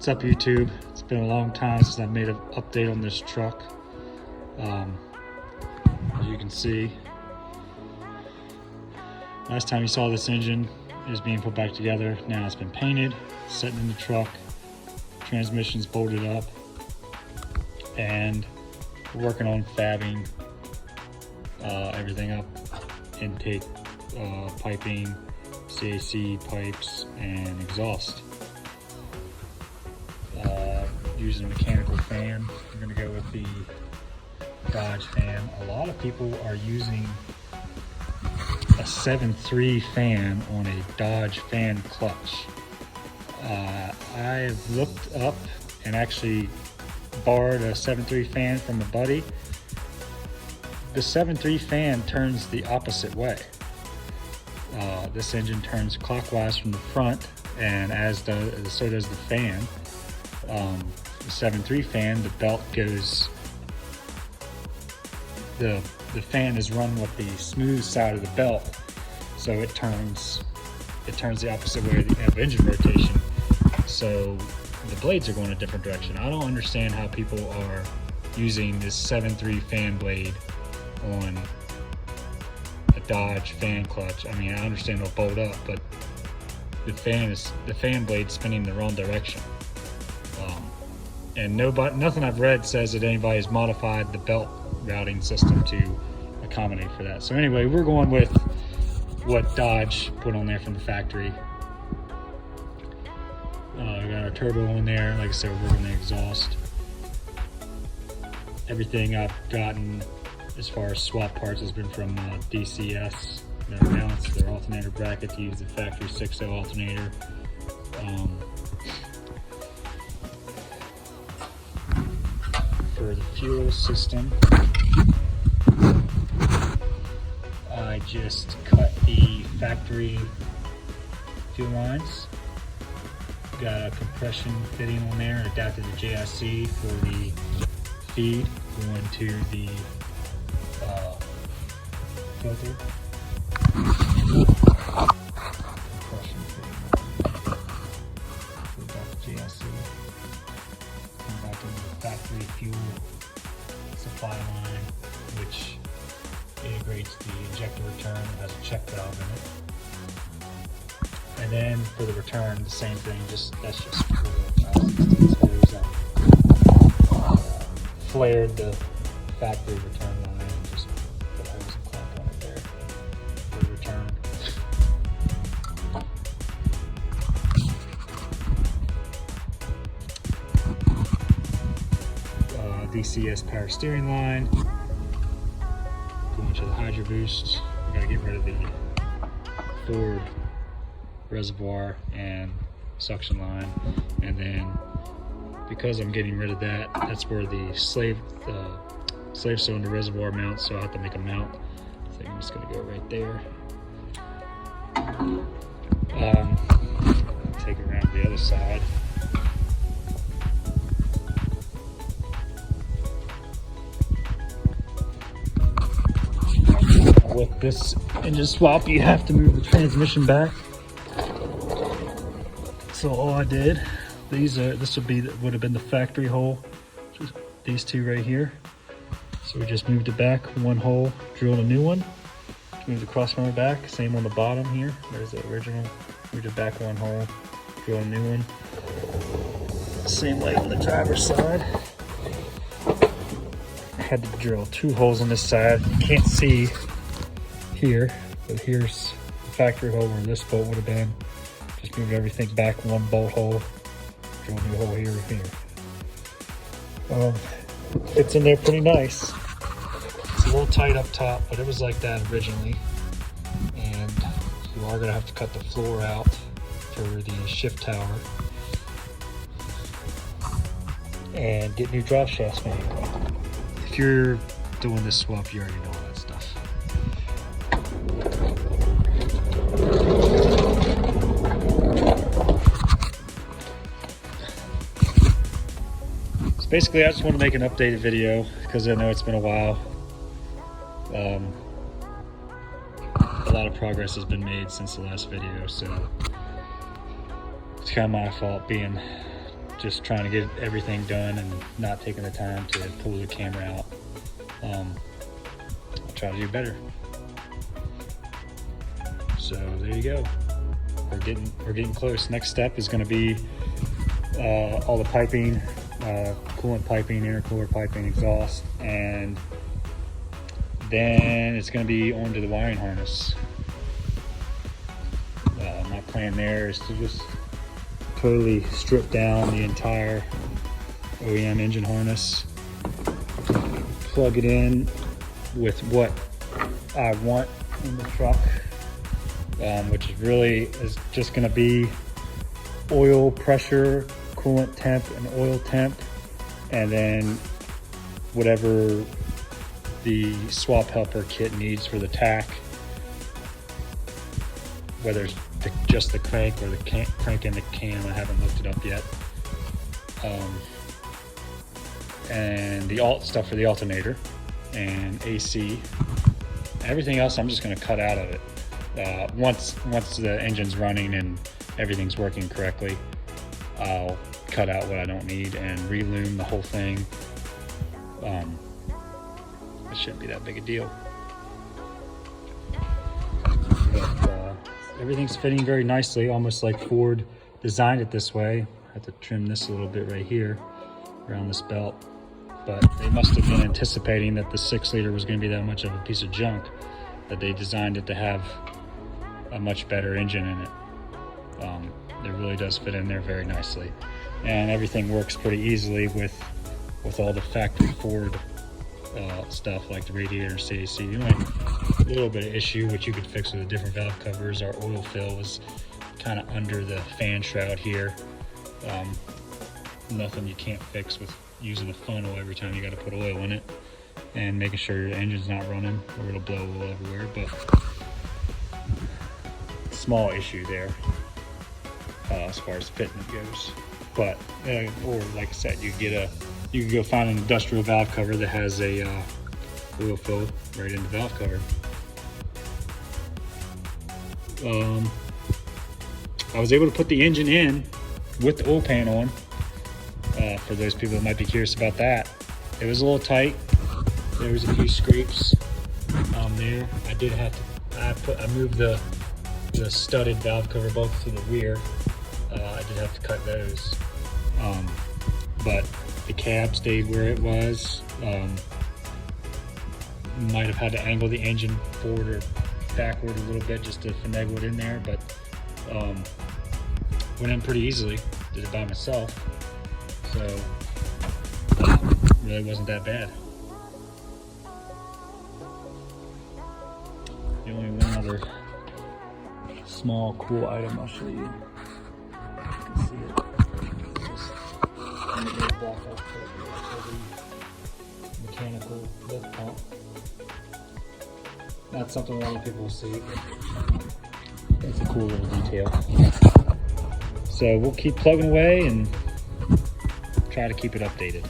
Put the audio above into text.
What's up, YouTube? It's been a long time since I've made an update on this truck. As you can see, last time you saw this engine, it was being put back together. Now it's been painted, sitting in the truck, transmission's bolted up, and we're working on fabbing everything up, intake piping, CAC pipes, and exhaust. Using a mechanical fan. I'm going to go with the Dodge fan. A lot of people are using a 7.3 fan on a Dodge fan clutch. I've looked up and actually borrowed a 7.3 fan from a buddy. The 7.3 fan turns the opposite way. This engine turns clockwise from the front, and so does the fan. The 7.3 fan, the belt goes, the fan is run with the smooth side of the belt, so it turns the opposite way of engine rotation, so the blades are going a different direction. I don't understand how people are using this 7.3 fan blade on a Dodge fan clutch. I mean, I understand it'll bolt up, but the fan blade spinning the wrong direction. And nothing I've read says that anybody's modified the belt routing system to accommodate for that. So anyway, we're going with what Dodge put on there from the factory. We got our turbo on there. Like I said, we're working the exhaust. Everything I've gotten as far as swap parts has been from DCS. Their mounts, their alternator bracket, to use the factory 6.0 alternator. For the fuel system, I just cut the factory fuel lines. Got a compression fitting on there and adapted the JIC for the feed going to the filter. Compression fitting. So got the JIC. Come back into the factory fuel supply line, which integrates the injector return and has a check valve in it. And then for the return, the same thing, that's just for flared the factory return line and just put a hose and clamp on it there for the return. DCS power steering line, going to the Hydro Boost. We gotta get rid of the Ford reservoir and suction line, and then because I'm getting rid of that, that's where the slave cylinder reservoir mounts, so I have to make a mount. I think I'm just gonna go right there. Take it around to the other side. With this engine swap, you have to move the transmission back. So all I did, this would have been the factory hole, just these two right here. So we just moved it back one hole, drilled a new one, moved the cross member back. Same on the bottom here. There's the original. Moved it back one hole, drilled a new one. Same way on the driver's side. I had to drill two holes on this side. You can't see here, but here's the factory hole where this bolt would have been. Just moved everything back one bolt hole, drill a new hole here and here. Fits in there pretty nice. It's a little tight up top, but it was like that originally. And you are gonna have to cut the floor out for the shift tower and get new drive shafts made. If you're doing this swap, you already know all that stuff. So basically, I just want to make an updated video because I know it's been a while. A lot of progress has been made since the last video, so it's kind of my fault being just trying to get everything done and not taking the time to pull the camera out. I'll try to do better. So there you go. We're getting close. Next step is going to be all the piping, coolant piping, intercooler piping, exhaust, and then it's going to be on to the wiring harness. My plan there is to just totally strip down the entire OEM engine harness, plug it in with what I want in the truck, which is just going to be oil pressure, coolant temp, and oil temp, and then whatever the swap helper kit needs for the tach, whether it's just the crank or the crank and the cam. I haven't looked it up yet. And the alt stuff for the alternator and AC. Everything else I'm just going to cut out of it. Once the engine's running and everything's working correctly, I'll cut out what I don't need and relume the whole thing. It shouldn't be that big a deal. But, everything's fitting very nicely, almost like Ford designed it this way. I have to trim this a little bit right here around this belt, but they must have been anticipating that the 6-liter was going to be that much of a piece of junk, that they designed it to have a much better engine in it. It really does fit in there very nicely, and everything works pretty easily with all the factory Ford stuff like the radiator and CAC. The only little bit of issue which you could fix with the different valve covers, our oil fill was kind of under the fan shroud here. Nothing you can't fix with using a funnel every time you got to put oil in it and making sure your engine's not running or it'll blow oil everywhere. But small issue there as far as fitment goes. But or like I said, you can go find an industrial valve cover that has a oil fill right in the valve cover. I was able to put the engine in with the oil pan on. For those people that might be curious about that, it was a little tight. There was a few scrapes there. I did have to. I moved the studded valve cover bolts to the rear. I did have to cut those, but the cab stayed where it was. Might have had to angle the engine forward or backward a little bit just to finagle it in there, but went in pretty easily. Did it by myself, so really wasn't that bad. The only one other small cool item I'll show you. You can see it. It's just a mechanical lift pump. Not something a lot of people will see, but it's a cool little detail. So we'll keep plugging away and try to keep it updated.